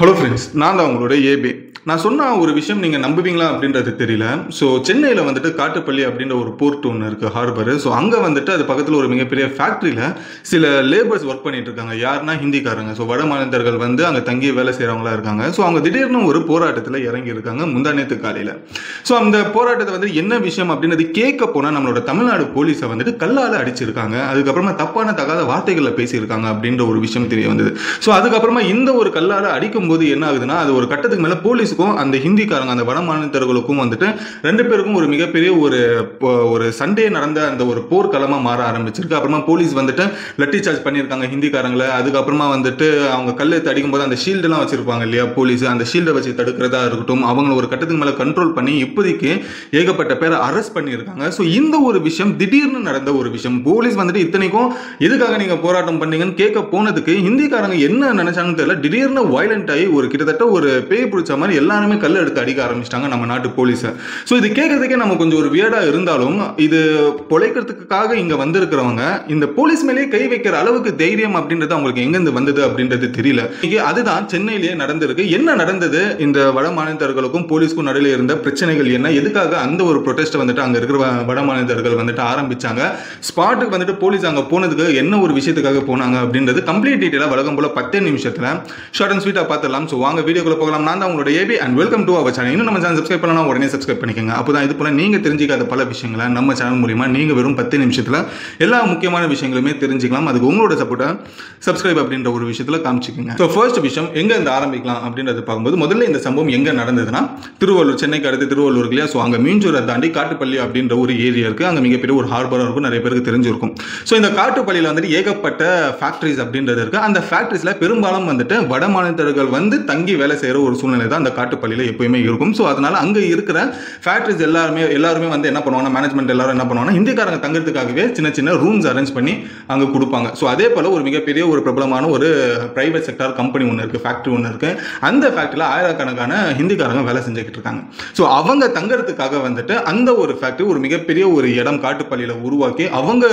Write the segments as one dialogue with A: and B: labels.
A: Hello friends, நான் தான் உங்களோட ஏபி. நான் சொன்ன ஒரு விஷயம் நீங்கள் நம்புவீங்களா அப்படின்றது தெரியல. ஸோ சென்னையில் வந்துட்டு காட்டுப்பள்ளி அப்படின்ற ஒரு போர்ட் ஒன்று இருக்குது, ஹார்பர். ஸோ அங்கே வந்துட்டு அது பக்கத்தில் ஒரு மிகப்பெரிய ஃபேக்ட்ரியில் சில லேபர்ஸ் ஒர்க் பண்ணிட்டு இருக்காங்க. யாருன்னா ஹிந்திக்காரங்க. ஸோ வட மாநிலத்தர்கள் வந்து அங்கே தங்கி வேலை செய்கிறவங்களா இருக்காங்க. ஸோ அவங்க திடீர்னு ஒரு போராட்டத்தில் இறங்கி இருக்காங்க முந்தானேத்து காலையில். ஸோ அந்த போராட்டத்தை வந்து என்ன விஷயம் அப்படின்றது கேட்க போனால் நம்மளோட தமிழ்நாடு போலீஸை வந்துட்டு கல்லால் அடிச்சிருக்காங்க. அதுக்கப்புறமா தப்பான தகாத வார்த்தைகளில் பேசியிருக்காங்க அப்படின்ற ஒரு விஷயம் தெரிய வந்தது. ஸோ அதுக்கப்புறமா இந்த ஒரு கல்லால் அடிக்கும்போது என்ன ஆகுதுன்னா, அது ஒரு கட்டத்துக்கு மேலே போலீஸுக்கும் அந்த ஹிந்திக்காரங்க அந்த வட மாநிலத்தர்களுக்கும் வந்துட்டு ரெண்டு பேருக்கும் ஒரு மிகப்பெரிய ஒரு சண்டே நடந்த அந்த ஒரு போர்க்களமா மாற ஆரம்பிச்சிருக்கு. அப்புறமா போலீஸ் வந்துட்டு லட்டி சார்ஜ் பண்ணியிருக்காங்க ஹிந்திக்காரங்களை. அதுக்கப்புறமா வந்துட்டு அவங்க கல்லை அடிக்கும் போது அந்த ஷீல்டெல்லாம் வச்சிருப்பாங்க இல்லையா போலீஸ், அந்த ஷீல்டை வச்சு தடுக்கிறதா இருக்கட்டும், அவங்க ஒரு கட்டத்துக்கு மேலே கண்ட்ரோல் பண்ணி இப்போதைக்கு ஏகப்பட்ட பேரை அரெஸ்ட் பண்ணியிருக்காங்க. ஸோ இந்த ஒரு விஷயம் திடீர்னு நடந்த ஒரு விஷயம். போலீஸ் வந்துட்டு இத்தனைக்கும் எதுக்காக நீங்க போராட்டம் பண்ணீங்கன்னு கேட்க போனதுக்கு ஹிந்திக்காரங்க என்ன நினைச்சாங்கன்னு தெரியல, திடீர்னு வயலண்ட் ஆகி ஒரு கிட்டத்தட்ட ஒரு பேய் பிடிச்ச மாதிரி எல்லாருமே கல் எடுத்து அடிக்க ஆரம்பிச்சிட்டாங்க நம்ம நாட்டு போலீஸை. ஸோ இது கேட்கறதுக்கே நம்ம கொஞ்சம் ஒரு வியர்டா இருந்தாலும், இது பொழைக்கிறதுக்காக இங்க வந்திருக்கிறவங்க இந்த போலீஸ் மேலேயே கை வைக்கிற அளவுக்கு தைரியம் அப்படின்றது அவங்களுக்கு எங்கிருந்து வந்தது அப்படின்றது தெரியல. அதுதான் சென்னையிலேயே நடந்திருக்கு. என்ன நடந்தது, இந்த வட மாநிலத்தர்களுக்கும் போலீஸ்க்கும் நடுவில் இருந்த பிரச்சனைகள் என்ன, எதுக்காக அந்த ஒரு ப்ரொடெஸ்ட் வந்துட்டு அங்க இருக்கிற வட மாநிலத்தர்கள் வந்துட்டு ஆரம்பிச்சாங்க, ஸ்பாட்டுக்கு வந்துட்டு போலீஸ் அங்க போனதுக்கு என்ன ஒரு விஷயத்துக்காக போனாங்க அப்படின்றது கம்ப்ளீட் டீடைலா வழக்கம் போல 10 நிமிஷத்துல ஷார்ட் அண்ட் ஸ்வீட்டா பார்த்துடலாம். ஸோ வாங்க வீடியோக்குள்ள போகலாம். நான் தான் உங்களோட AB and welcome to our channel. இன்னும் நம்ம சேனல் சப்ஸ்கிரைப் பண்ணலாம், உடனே சப்ஸ்கிரைப் பண்ணிக்கோங்க. அப்போதான் இது போல நீங்க தெரிஞ்சிக்காத பல விஷயங்களை நம்ம சேனல் மூலியமா நீங்க வெறும் 10 நிமிஷத்துல எல்லா முக்கியமான விஷயங்களுமே தெரிஞ்சுக்கலாம். அதுக்கு உங்களோட சப்போர்ட்டை சப்ஸ்கிரைப் அப்படின்ற ஒரு விஷயத்துல காமிச்சிக்கோங்க. ஸோ ஃபர்ஸ்ட் விஷயம் எங்க இருந்து ஆரம்பிக்கலாம் அப்படின்றது பார்க்கும்போது, முதல்ல இந்த சம்பவம் எங்க நடந்ததுன்னா திருவள்ளூர், சென்னைக்கு அடுத்து திருவள்ளூர் இல்லையா. ஸோ அங்க மீஞ்சூரை தாண்டி காட்டுப்பள்ளி அப்படின்ற ஒரு ஏரியா இருக்கு. அங்க மிகப்பெரிய ஒரு ஹார்பர் இருக்கும், நிறைய பேருக்கு தெரிஞ்சிருக்கும். ஸோ இந்த காட்டுப்பள்ளியில் வந்துட்டு ஏகப்பட்ட ஃபேக்டரிஸ் அப்படின்றது இருக்கு. அந்த ஃபேக்டரிஸ்ல பெரும்பாலும் வந்துட்டு வட மாநிலத்தர்கள் வந்து தங்கி வேலை செய்யற ஒரு சூழ்நிலை தான் அந்த காட்டுப்பள்ளியில் எப்பயுமே இருக்கும். ஸோ அதனால அங்க இருக்கிற ஃபேக்டரிஸ் எல்லாருமே வந்து என்ன பண்ணுவாங்க, மேனேஜ்மெண்ட் எல்லாரும் என்ன பண்ணுவாங்க, ஹிந்திக்காரங்க தங்கிறதுக்காகவே சின்ன சின்ன ரூம்ஸ் அரேஞ்ச் பண்ணி அங்க கொடுப்பாங்க. ஸோ அதே போல ஒரு மிகப்பெரிய ஒரு பிரபலமான ஒரு பிரைவேட் செக்டார் கம்பெனி ஒன்று இருக்கு, ஃபேக்டரி ஒன்று இருக்கு. அந்த ஃபேக்டரியில் ஆயிரக்கணக்கான ஹிந்திக்காரங்க வேலை செஞ்சுக்கிட்டு இருக்காங்க. ஸோ அவங்க தங்கறதுக்காக வந்துட்டு அந்த ஒரு ஃபேக்டரி ஒரு மிகப்பெரிய ஒரு இடம் காட்டுப்பள்ளியில் உருவாக்கி அவங்க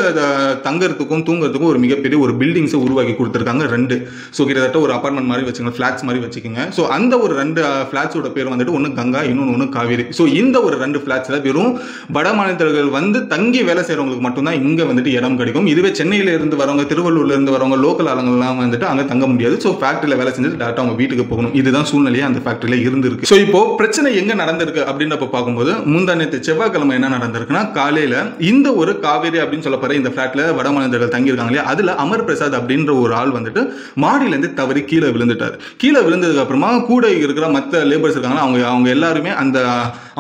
A: தங்கறதுக்கும் தூங்குறதுக்கும் ஒரு மிகப்பெரிய ஒரு பில்டிங்ஸை உருவாக்கி கொடுத்துருக்காங்க, ரெண்டு. ஸோ கிட்டத்தட்ட ஒரு அபார்ட்மெண்ட் மாதிரி வச்சுக்கோங்க, ஃபிளாட்ஸ் மாதிரி வச்சுக்கோங்க. ஸோ அந்த ஒரு ரெண்டு ஃபிளாட்ஸோட பேர் வந்துட்டு ஒன்று கங்கா, இன்னொன்று காவேரி. ஸோ இந்த ஒரு ரெண்டு ஃபிளாட்ஸில் வெறும் வட மாநிலத்தர்கள் வந்து தங்கி வேலை செய்கிறவங்களுக்கு மட்டும்தான் இங்கே வந்துட்டு இடம் கிடைக்கும். இதுவே சென்னையில இருந்து வரவங்க, திருவள்ளூர்ல இருந்து வரவங்க, லோக்கல் ஆளுங்கள்லாம் வந்துட்டு அங்கே தங்க முடியாது. ஸோ ஃபேக்டரியில் வேலை செஞ்சுட்டு டேரக்டாக அவங்க வீட்டுக்கு போகணும். இதுதான் சூழ்நிலையே அந்த ஃபேக்டரியில் இருந்திருக்கு. ஸோ இப்போ பிரச்சனை எங்கே நடந்திருக்கு அப்படின்றப்ப பார்க்கும்போது, முந்தானேத்து செவ்வாய்க்கிழமை என்ன நடந்திருக்குன்னா, காலையில் இந்த ஒரு காவேரி அப்படின்னு சொல்லப்படுற இந்த ஃபிளாட்ல வட மாநிலத்தர்கள் தங்கியிருக்காங்க இல்லையா, அதில் அமர் பிரசாத் அப்படின்ற ஒரு ஆள் வந்துட்டு மாடியிலேருந்து தவறி கீழே விழுந்துட்டார். கீழே விழுந்ததுக்கு அப்புறமா கூட இருக்கிற மற்ற லேபர்ஸ் இருக்காங்க, அவங்க எல்லாருமே அந்த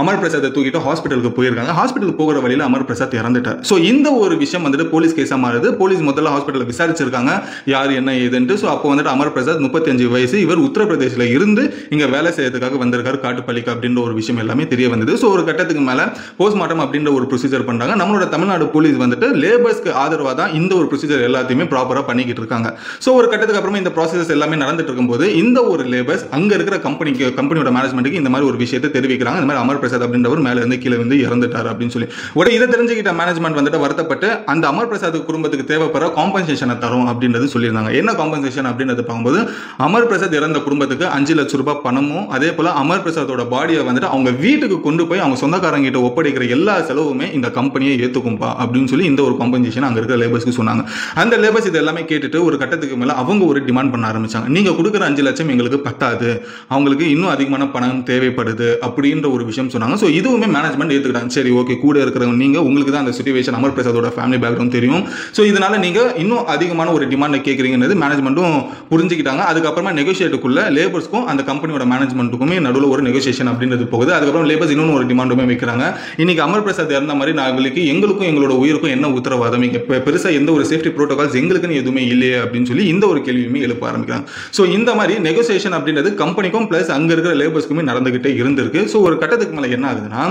A: அமர் பிரசாத்தை தூக்கிட்டு ஹாஸ்பிட்டலுக்கு போயிருக்காங்க. ஹாஸ்பிட்டலுக்கு போகிற வழியில் அமர் பிரசாத் இறந்துட்டார். ஸோ இந்த ஒரு விஷயம் வந்துட்டு போலீஸ் கேஸாக மாறுது. போலீஸ் முதல்ல ஹாஸ்பிட்டலில் விசாரிச்சிருக்காங்க யார் என்ன ஏதுன்ட்டு. ஸோ அப்போ வந்துட்டு அமர் பிரசாத் 35 வயசு, இவர் உத்தரப்பிரதேசில் இருந்து இங்கே வேலை செய்யறதுக்காக வந்திருக்காரு காட்டுப்பள்ளிக்கு அப்படின்ற ஒரு விஷயம் எல்லாமே தெரிய வந்தது. ஸோ ஒரு கட்டத்துக்கு மேலே போஸ்ட்மார்ட்டம் அப்படின்ற ஒரு ப்ரொசீஜர் பண்ணுறாங்க. நம்மளோட தமிழ்நாடு போலீஸ் வந்துட்டு லேபர்ஸ்க்கு ஆதரவாக தான் இந்த ஒரு ப்ரொசீஜர் எல்லாத்தையுமே ப்ராப்பராக பண்ணிக்கிட்டு இருக்காங்க. ஸோ ஒரு கட்டத்துக்கு அப்புறமா இந்த ப்ராசஸ் எல்லாமே நடந்துட்டு இருக்கும்போது இந்த ஒரு லேபர்ஸ் அங்கே இருக்கிற கம்பெனியோட மேனேஜ்மெண்ட்டுக்கு இந்த மாதிரி ஒரு விஷயத்தை தெரிவிக்கிறாங்க. இந்த மாதிரி அமர் பிரசாத் அப்படின்றவர் மேலே இருந்து கீழே வந்து இறந்துட்டார் அப்படின்னு சொல்லி. உடனே இதை தெரிஞ்சுக்கிட்ட மேனேஜ்மெண்ட் வந்துட்டு வருத்தப்பட்டு அந்த அமர் பிரசாத் குடும்பத்துக்கு தேவைப்படுற காம்பன்சேஷனை தரும் அப்படின்றது சொல்லியிருந்தாங்க. என்ன காம்பன்சேஷன் அப்படின்றது பார்க்கும்போது, அமர் பிரசாத் இறந்த குடும்பத்துக்கு 5 லட்சம் ரூபாய் பணமும், அதே போல அமர் பிரசாத்தோட பாடியை வந்துட்டு அவங்க வீட்டுக்கு கொண்டு போய் அவங்க சொந்தக்காரங்க கிட்ட ஒப்படைக்கிற எல்லா செலவுமே இந்த கம்பெனியை ஏற்றுக்கும்பா அப்படின்னு சொல்லி இந்த ஒரு காம்பன்சேஷன் அங்கே இருக்கிற லேபர்ஸ்க்கு சொன்னாங்க. அந்த லேபர்ஸ் இது எல்லாமே கேட்டுட்டு ஒரு கட்டத்துக்கு மேலே அவங்க ஒரு டிமாண்ட் பண்ண ஆரம்பிச்சாங்க. நீங்க கொடுக்குற 5 லட்சம் எங்களுக்கு பத்தாது, அவங்களுக்கு இன்னும் அதிகமான பணம் தேவைப்படுது அப்படின்ற ஒரு விஷயம் சொன்னாங்க. ஸோ இதுவுமே மேனேஜ்மெண்ட் ஏற்றுக்கிட்டாங்க. சரி, ஓகே, கூட இருக்கிறவங்க நீங்க, உங்களுக்கு தான் அந்த சிச்சுவேஷன், அமர் பிரசாதோட ஃபேமிலி பேக்ரவுண்ட் தெரியும். ஸோ இதனால நீங்க இன்னும் அதிகமான ஒரு டிமாண்டை கேட்குறீங்கிறது மேனேஜ்மெண்ட்டும் புரிஞ்சுக்கிட்டாங்க. அதுக்கப்புறமா நெகோசியேட்டுக்குள்ள லேபர்ஸ்க்கும் அந்த கம்பெனியோட மேனேஜ்மெண்ட்டுக்குமே நடுவில் ஒரு நெகோசியேஷன் அப்படின்றது போகுது. அதுக்கப்புறம் லேபர்ஸ் இன்னொன்று ஒரு டிமாண்டுமே வைக்கிறாங்க. இன்னைக்கு அமர் பிரசாத் இறந்த மாதிரி நாங்களுக்கு எங்களுக்கும் எங்களோட உயிருக்கும் என்ன உத்தரவாதம், இங்கே பெருசாக எந்த ஒரு சேஃப்டி ப்ரோட்டோகால்ஸ் எங்களுக்குன்னு எதுவுமே இல்லையே அப்படின்னு சொல்லி இந்த ஒரு கேள்வியுமே எழுப்ப ஆரம்பிக்கிறாங்க. ஸோ இந்த மாதிரி நெகோசியேஷன் அப்படின்றது கம்பெனிக்கும் பிளஸ் அங்கே இருக்கிற இருக்கிற லேபர்ஸ்க்குமே நடந்துகிட்டே இருந்திருக்கு. ஸோ ஒரு கட்டத்துக்கு மேலே என்ன ஆகுதுன்னா,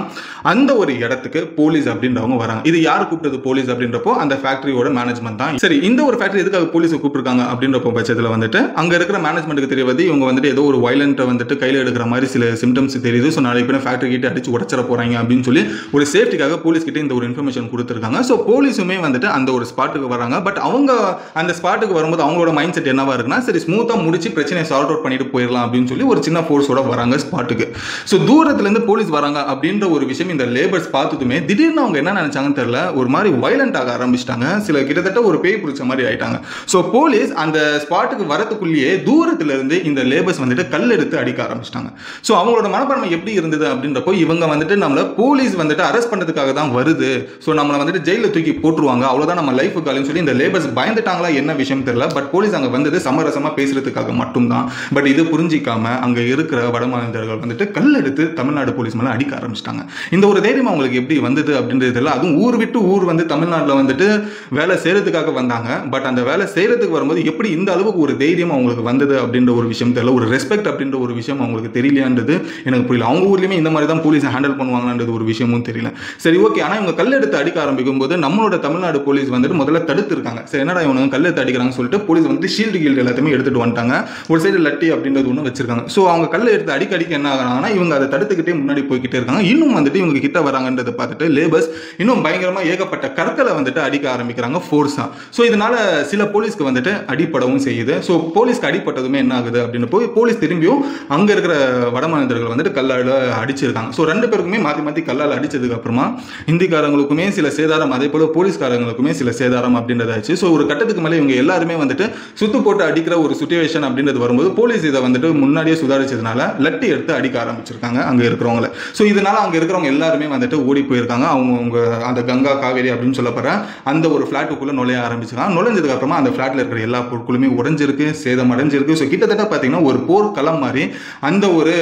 A: அந்த ஒரு இடத்துக்கு போலீஸ் அப்படின்றவங்க வராங்க. இது யார் கூப்பிட்டது போலீஸ் அப்படின்றப்போ அந்த ஃபேக்டரியோட மேனேஜ்மெண்ட் தான். சரி, இந்த ஒரு ஃபேக்டரி எதுக்காக போலீஸ் கூப்பிட்டுருக்காங்க அப்படின்றப்போ பட்சத்தில் வந்துட்டு அங்கே இருக்கிற மேனேஜ்மெண்ட்டுக்கு தெரியாது இவங்க வந்துட்டு ஏதோ ஒரு வயலண்ட்டை வந்துட்டு கையில் எடுக்கிற மாதிரி சில சிம்டம்ஸ் தெரியுது. ஸோ நாளைக்கு பின்ன ஃபேக்டரி கிட்ட அடிச்சு உடச்சிட போறாங்க அப்படின்னு சொல்லி ஒரு சேஃப்டிக்காக போலீஸ் கிட்ட இந்த ஒரு இன்ஃபர்மேஷன் கொடுத்துருக்காங்க. ஸோ போலீஸுமே வந்துட்டு அந்த ஒரு ஸ்பாட்டுக்கு வராங்க. பட் அவங்க அந்த ஸ்பாட்டுக்கு வரும்போது அவங்களோட மைண்ட் செட் என்னவா இருக்குன்னா, சரி ஸ்மூத்தாக முடிச்சு பிரச்சனையை சால்வ் அவுட் பண்ணிட்டு போயிடலாம் அப்படின்னு சொல்லி ஒரு சின்ன ஃபோர்ஸோட வராங்க ஸ்பாட்டுக்கு. ஸோ தூரத்துலேருந்து போலீஸ் வராங்க அப்படின்ற ஒரு விஷயம் இந்த லேபர்ஸ் பார்த்ததுமே திடீர்னு அவங்க என்ன நினைச்சாங்கன்னு தெரியல, ஒரு மாதிரி வயலண்ட் ஆக ஆரம்பிச்சிட்டாங்க. சில கிட்டத்தட்ட ஒரு பேய் பிடிச்ச மாதிரி ஆயிட்டாங்க. ஸோ போலீஸ் அந்த ஸ்பாட்டுக்கு வரத்துக்குள்ளேயே தூரத்துல இருந்து இந்த லேபர்ஸ் வந்துட்டு கல் எடுத்து அடிக்க ஆரம்பிச்சிட்டாங்க. ஸோ அவங்களோட மனப்பான்மை எப்படி இருந்தது அப்படின்றப்போ, இவங்க வந்துட்டு நம்மள போலீஸ் வந்துட்டு அரெஸ்ட் பண்ணுறதுக்காக தான் வருது, ஸோ நம்மளை வந்துட்டு ஜெயிலில் தூக்கி போட்டுருவாங்க, அவ்வளோதான் நம்ம லைஃபு காலின்னு சொல்லி இந்த லேபர்ஸ் பயந்துட்டாங்களா என்ன விஷயம் தெரியல. பட் போலீஸ் அங்கே வந்தது சமரசமாக பேசுறதுக்காக மட்டும்தான். பட் இது புரிஞ்சிக்காம அங்கே இருக்கிற வடமாநிலர்கள் வந்துட்டு கல் எடுத்து தமிழ்நாடு போலீஸ் மேலே அடிக்க ஆரம்பிச்சிட்டாங்க. இந்த ஒரு தைரியம் அவங்களுக்கு எப்படி வந்தது அப்படின்றது தெரியல. அதுவும் ஊர் விட்டு ஊர் வந்து தமிழ்நாட்டில் வந்துட்டு வேலை செய்யறதுக்காக வந்தாங்க. பட் அந்த வேலை செய்யறதுக்கு வரும்போது எப்படி இந்த அளவுக்கு ஒரு தைரியம் அவங்களுக்கு வந்தது அப்படின்ற ஒரு விஷயம் தெரியல. ஒரு ரெஸ்பெக்ட் அப்படின்ற ஒரு விஷயம் அவங்களுக்கு தெரியலையான்றது எனக்கு புரியல. அவங்க ஊர்லேயுமே இந்த மாதிரி தான் போலீஸ் ஹேண்டில் பண்ணுவாங்கன்றது ஒரு விஷயமும் தெரியல. சரி, ஓகே. ஆனால் இவங்க கல் எடுத்து அடிக்க ஆரம்பிக்கும் போது நம்மளோட தமிழ்நாடு போலீஸ் வந்துட்டு முதல்ல தடுத்து இருக்காங்க. சரி, என்னடா இவங்க கல் எடுத்து அடிக்கிறாங்கன்னு சொல்லிட்டு போலீஸ் வந்துட்டு ஷீல்டு கீல்டு எல்லாத்தையுமே எடுத்துட்டு வந்துட்டாங்க. ஒரு சைடு லட்டி அப்படின்றது ஒன்று வச்சிருக்காங்க. ஸோ அவங்க கல் எடுத்து அடிக்க என்ன ஆகிறாங்கன்னா, இவங்க அதை தடுத்துக்கிட்டே முன்னாடி போய்கிட்டே இருக்காங்க. இன்னும் வந்துட்டு இவங்க கிட்ட வராங்கன்றதை பார்த்துட்டு லேபர்ஸ் இன்னும் பயங்கரமாக ஏகப்பட்ட கற்களை வந்துட்டு அடிக்க ஆரம்பிக்கிறாங்க ஃபோர்ஸா. ஸோ இதனால சில போலீஸ்க்கு வந்துட்டு அடிப்படவும் செய்யுது. ஸோ போலீஸ்க்கு அடிப்பட்டதுமே என்ன ஆகுது அப்படின்னு போய் போலீஸ் திரும்பியும் அங்கே இருக்கிற வடமாநிலர்கள் வந்துட்டு கல்லால் அடிச்சிருக்காங்க. ஸோ ரெண்டு பேருக்குமே மாற்றி மாற்றி கல்லால் அடிச்சதுக்கு அப்புறமா இந்திக்காரங்களுக்குமே சில சேதாரம், அதே போல போலீஸ்காரங்களுக்குமே சில சேதாரம் அப்படின்றதாச்சு. ஸோ ஒரு கட்டத்துக்கு மேலே இவங்க எல்லாருமே வந்துட்டு சுத்து போட்டு அடிக்கிற ஒரு சிச்சுவேஷன் அப்படின்றது வரும்போது போலீஸ் இதை வந்துட்டு முன்னாடியே சுதாரிச்சதுனால லட்டி எடுத்து அடிக்க ஆரம்பிச்சிருக்காங்க அங்கே இருக்கிறவங்கள. ஸோ இதனால அங்கே இருக்கிறவங்க எல்லாருமே வந்துட்டு ஓடி போயிருக்காங்க. அவங்க அந்த கங்கா காவேரி அப்படின்னு சொல்லப்படுற அந்த ஒரு ஃபிளாட்டுக்குள்ள நுழைய ஆரம்பிச்சிருக்காங்க. நுழைஞ்சதுக்கு அப்புறமா அந்த ஃபிளாட்ல இருக்கிற எல்லா பொருட்களுமே உடைஞ்சிருக்கு, சேதம் அடைஞ்சிருக்கு. ஸோ கிட்டத்தட்ட பார்த்தீங்கன்னா ஒரு போர் களம் மாதிரி அந்த ஒரு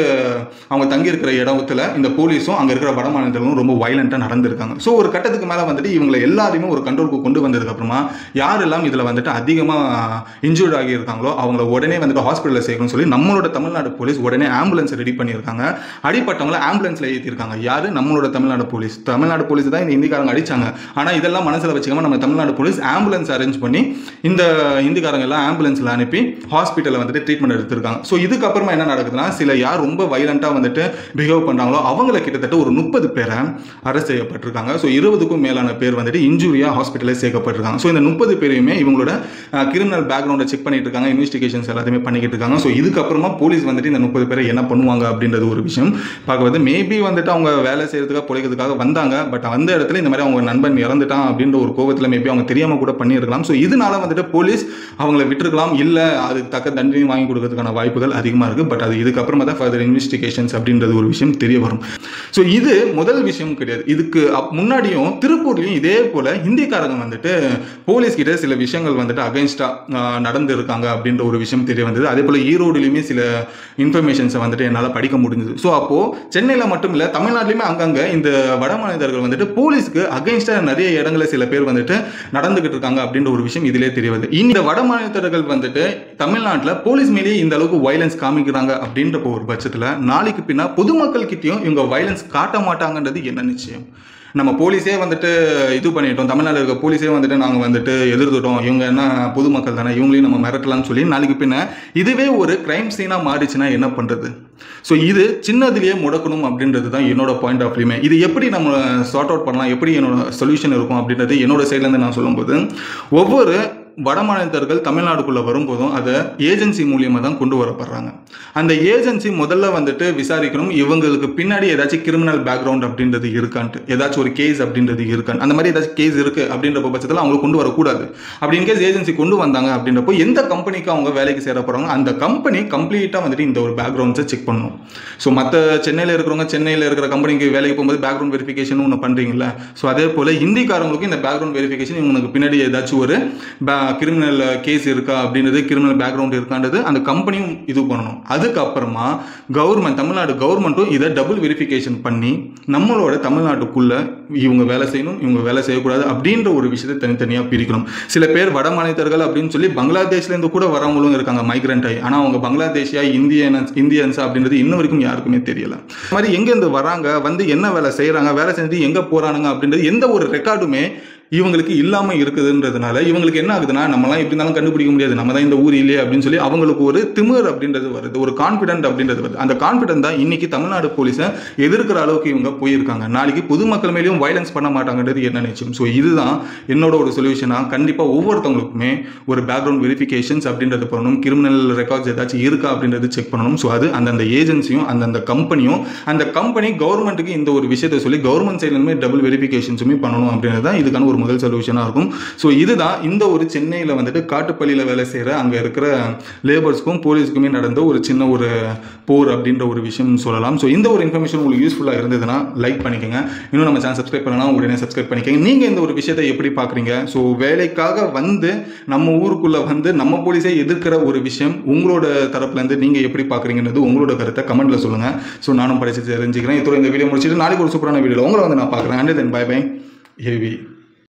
A: அவங்க தங்கி இருக்கிற இடத்துல இந்த போலீஸும் அங்கே இருக்கிற வடமாநிலங்களும் ரொம்ப வயலண்டாக நடந்திருக்காங்க. ஸோ ஒரு கட்டத்துக்கு மேலே வந்துட்டு இவங்களை எல்லாருமே ஒரு கண்ட்ரோலுக்கு கொண்டு வந்ததுக்கு அப்புறமா யாரெல்லாம் இதில் வந்துட்டு அதிகமாக இன்ஜூர்ட் ஆகியிருக்காங்களோ அவங்கள உடனே வந்துட்டு ஹாஸ்பிட்டலில் சேர்க்கணும்னு சொல்லி நம்மளோட தமிழ்நாடு போலீஸ் உடனே ஆம்புலன்ஸ் ரெடி பண்ணியிருக்காங்க. அடிப்பட்டவங்களை ஆம்புலன்ஸில் ஏற்றிருக்காங்க. யாரு? நம்மளோட தமிழ்நாடு போலீஸ். தமிழ்நாடு போலீஸ் தான் இந்த இந்திக்காரங்க அடிச்சாங்க. ஆனால் இதெல்லாம் மனசில் வச்சுக்காம நம்ம தமிழ்நாடு போலீஸ் ஆம்புலன்ஸ் அரேஞ்ச் பண்ணி இந்த இந்திக்காரங்க எல்லாம் ஆம்புலன்ஸில் அனுப்பி ஹாஸ்பிட்டலில் வந்துட்டு ட்ரீட்மெண்ட் எடுத்திருக்காங்க. ஸோ இதுக்கப்புறமா என்ன நடக்குதுன்னா, சில யார் ரொம்ப வயலண்டாக வந்துட்டு பிஹேவ் பண்ணுறாங்களோ அவங்கள கிட்டத்தட்ட ஒரு 30 பேரை அரெஸ்ட் செய்யப்பட்டிருக்காங்க. ஸோ 20க்கும் மேலான பேர் வந்துட்டு இன்ஜூரியாக ஹாஸ்பிட்டலில் சேர்க்கப்பட்டிருக்காங்க. ஸோ இந்த 30 பேரையுமே இவங்களோட கிரிமினல் பேக்ரவுண்டை செக் பண்ணிட்டு இருக்காங்க, இன்வெஸ்டிகேஷன்ஸ் எல்லாத்தையுமே பண்ணிக்கிட்டு இருக்காங்க. ஸோ இதுக்கப்புறமா போலீஸ் வந்துட்டு இந்த 30 பேரை என்ன பண்ணுவாங்க அப்படின்றது ஒரு விஷயம் பார்க்குறது. மேபி வந்துட்டு அவங்க வேலை செய்யறதுக்காக பொழைக்கிறதுக்காக வந்தாங்க. பட் அந்த இடத்துல இந்த மாதிரி அவங்க நண்பன் இறந்துட்டான் அப்படின்ற ஒரு கோபத்தில் மேபி அவங்க தெரியாமல் கூட பண்ணியிருக்கலாம். ஸோ இதனால வந்துட்டு போலீஸ் அவங்கள விட்டுருக்கலாம், இல்லை அதுக்கு தக்க தண்டனை வாங்கி கொடுக்கறதுக்கான வாய்ப்புகள் அதிகமாக இருக்குது. பட் அது இதுக்கப்புறமா தான் ஃபர்தர் இன்வெஸ்டிகேஷன்ஸ் அப்படின்றது ஒரு விஷயம் தெரிய வரும். ஸோ இது முதல் விஷயம் கிடையாது. இதுக்கு முன்னாடியும் திருப்பூர்லையும் இதே போல் ஹிந்திக்காரங்க வந்துட்டு போலீஸ் கிட்ட சில விஷயங்கள் வந்துட்டு அகைன்ஸ்டாக நடந்து இருக்காங்க அப்படின்ற ஒரு விஷயம் தெரிய வந்தது. அதே போல் ஈரோடுலையுமே சில இன்ஃபர்மேஷன்ஸை வந்துட்டு என்னால் படிக்க முடிஞ்சது. ஸோ அப்போது சென்னையில் மட்டும் இல்லை, தமிழ்நாட்டிலையுமே அங்கங்கே இந்த வடமாநிலர்கள் வந்துட்டு போலீஸ்க்கு அகைன்ஸ்டாக நிறைய இடங்களில் சில பேர் வந்துட்டு நடந்துகிட்டு இருக்காங்க அப்படின்ற ஒரு விஷயம் இதிலே தெரிய வருது. இந்த வடமாநிலர்கள் வந்துட்டு தமிழ்நாட்டில் போலீஸ் மேலேயே இந்த அளவுக்கு வயலன்ஸ் காமிக்கிறாங்க அப்படின்ற ஒரு பட்சத்தில் நாளைக்கு பின்னா பொதுமக்கள் கிட்டையும் இவங்க வயலன்ஸ் காட்ட மாட்டாங்கன்றது என்ன நிச்சயம்? நம்ம போலீஸே வந்துட்டு இது பண்ணிட்டோம், தமிழ்நாடு இருக்க போலீஸே வந்துட்டு நாங்கள் வந்துட்டு எதிர்த்துட்டோம், இவங்க என்ன பொதுமக்கள் தானே, இவங்களையும் நம்ம மிரட்டலாம்னு சொல்லி நாளைக்கு பின்ன இதுவே ஒரு கிரைம் சீனாக மாறிச்சுன்னா என்ன பண்ணுறது? ஸோ இது சின்னதுலேயே முடக்கணும் அப்படின்றது தான் என்னோட பாயிண்ட் ஆஃப் வியூமே. இது எப்படி நம்ம சார்ட் அவுட் பண்ணலாம், எப்படி என்னோட சொல்யூஷன் இருக்கும் அப்படின்றது என்னோட சைட்லேருந்து நான் சொல்லும்போது, ஒவ்வொரு வடமாநிலத்தர்கள் தமிழ்நாடுக்குள்ளே வரும்போதும் அதை ஏஜென்சி மூலியமாக தான் கொண்டு வரப்படுறாங்க. அந்த ஏஜென்சி முதல்ல வந்துட்டு விசாரிக்கணும், இவங்களுக்கு பின்னாடி ஏதாச்சும் கிரிமினல் பேக்ரவுண்ட் அப்படின்றது இருக்கான்ட்டு, ஏதாச்சும் ஒரு கேஸ் அப்படின்றது இருக்கான்னு. அந்த மாதிரி ஏதாச்சும் கேஸ் இருக்குது அப்படின்ற பட்சத்தில் அவங்க கொண்டு வரக்கூடாது. அப்படி இன்கேஸ் ஏஜென்சி கொண்டு வந்தாங்க அப்படின்றப்போ எந்த கம்பெனிக்கு அவங்க வேலைக்கு சேர போகிறாங்க, அந்த கம்பெனி கம்ப்ளீட்டாக வந்துட்டு இந்த ஒரு பேக்ரவுண்ட்ஸை செக் பண்ணணும். ஸோ மற்ற சென்னையில் இருக்கிறவங்க சென்னையில் இருக்கிற கம்பெனிக்கு வேலைக்கு போகும்போது பேக்ரவுண்ட் வெரிஃபிகேஷன் ஒன்று பண்ணுறீங்களா, ஸோ அதே போல் ஹிந்திக்காரங்களுக்கும் இந்த பேக்ரவுண்ட் வெரிஃபிகேஷன் இவங்களுக்கு பின்னாடி ஏதாச்சும் ஒரு கிரிமினல் கேஸ் இருக்கா அப்படின்றது, கிரிமினல் பேக்ரவுண்ட் இருக்கான்றது அந்த கம்பெனியும் இது பண்ணணும். அதுக்கப்புறமா கவர்மெண்ட், தமிழ்நாடு கவர்மெண்ட்டும் இதை டபுள் வெரிஃபிகேஷன் பண்ணி நம்மளோட தமிழ்நாட்டுக்குள்ள இவங்க வேலை செய்யணும், இவங்க வேலை செய்யக்கூடாது அப்படின்ற ஒரு விஷயத்தை தனித்தனியாக பிரிக்கணும். சில பேர் வட மாநிலத்தர்கள் அப்படின்னு சொல்லி பங்களாதேஷ்லேருந்து கூட வரவங்களும் இருக்காங்க மைக்ரண்ட் ஆகி. ஆனால் அவங்க பங்களாதேஷியா இந்தியன்ஸா அப்படின்றது இன்ன வரைக்கும் யாருக்குமே தெரியல. இந்த மாதிரி எங்கேருந்து வராங்க, வந்து என்ன வேலை செய்கிறாங்க, வேலை செஞ்சு எங்கே போகிறானுங்க அப்படின்றது எந்த ஒரு ரெக்கார்டுமே இவங்களுக்கு இல்லாமல் இருக்குதுன்றதுனால இவங்களுக்கு என்ன ஆகுதுன்னா, நம்மளாம் எப்படி இருந்தாலும் கண்டுபிடிக்க முடியாது, நம்ம தான் இந்த ஊர் இல்லையே அப்படின்னு சொல்லி அவங்களுக்கு ஒரு திமிர் அப்படின்றது வருது, ஒரு கான்ஃபிடென்ட் அப்படின்றது வருது. அந்த கான்ஃபிடென்ட் தான் இன்னைக்கு தமிழ்நாடு போலீஸை எதிர்க்கிற அளவுக்கு இவங்க போயிருக்காங்க. நாளைக்கு பொதுமக்கள் மேலேயும் வயலன்ஸ் பண்ண மாட்டாங்கன்றது என்ன நிச்சயம். ஸோ இதுதான் என்னோட ஒரு சொல்யூஷனாக கண்டிப்பாக ஒவ்வொருத்தவங்களுக்குமே ஒரு பேக்ரவுண்ட் வெரிஃபிகேஷன்ஸ் அப்படின்றது பண்ணணும். கிரிமினல் ரெக்கார்ட்ஸ் ஏதாச்சும் இருக்கா அப்படின்றது செக் பண்ணணும். ஸோ அது அந்தந்த ஏஜென்சியும் அந்தந்த கம்பெனியும், அந்த கம்பெனி கவர்மெண்ட்டுக்கு இந்த ஒரு விஷயத்தை சொல்லி கவர்மெண்ட் சைட்லேயுமே டபுள் வெரிஃபிகேஷன்ஸுமே பண்ணணும் அப்படின்றது தான் இதுக்கான ஒரு முதல் சொல்யூஷனாக இருக்கும். ஸோ இதுதான் இந்த ஒரு சென்னையில் வந்துட்டு காட்டுப்பள்ளியில் வேலை செய்கிற அங்கே இருக்கிற லேபர்ஸ்க்கும் போலீஸ்க்குமே நடந்த ஒரு சின்ன ஒரு போர் அப்படின்ற ஒரு விஷயம் சொல்லலாம். ஸோ இந்த ஒரு இன்ஃபர்மேஷன் உங்களுக்கு யூஸ்ஃபுல்லாக இருந்ததுன்னா லைக் பண்ணிக்கோங்க. இன்னும் நம்ம சேனல் சப்ஸ்கிரைப் பண்ணலாம், உடனே சப்ஸ்கிரைப் பண்ணிக்கோங்க. நீங்கள் இந்த ஒரு விஷயத்தை எப்படி பார்க்குறீங்க? ஸோ வேலைக்காக வந்து நம்ம ஊருக்குள்ளே வந்து நம்ம போலீஸை எதிர்க்கிற ஒரு விஷயம் உங்களோட தரப்புலேருந்து நீங்கள் எப்படி பார்க்குறீங்கன்றது உங்களோட கருத்தை கமெண்ட்டில் சொல்லுங்கள். ஸோ நானும் படித்து தெரிஞ்சுக்கிறேன். இதோட இந்த வீடியோ முடிச்சுட்டு நாளைக்கு ஒரு சூப்பரான வீடியோவில் உங்களை வந்து நான் பார்க்குறேன். And then bye bye AV.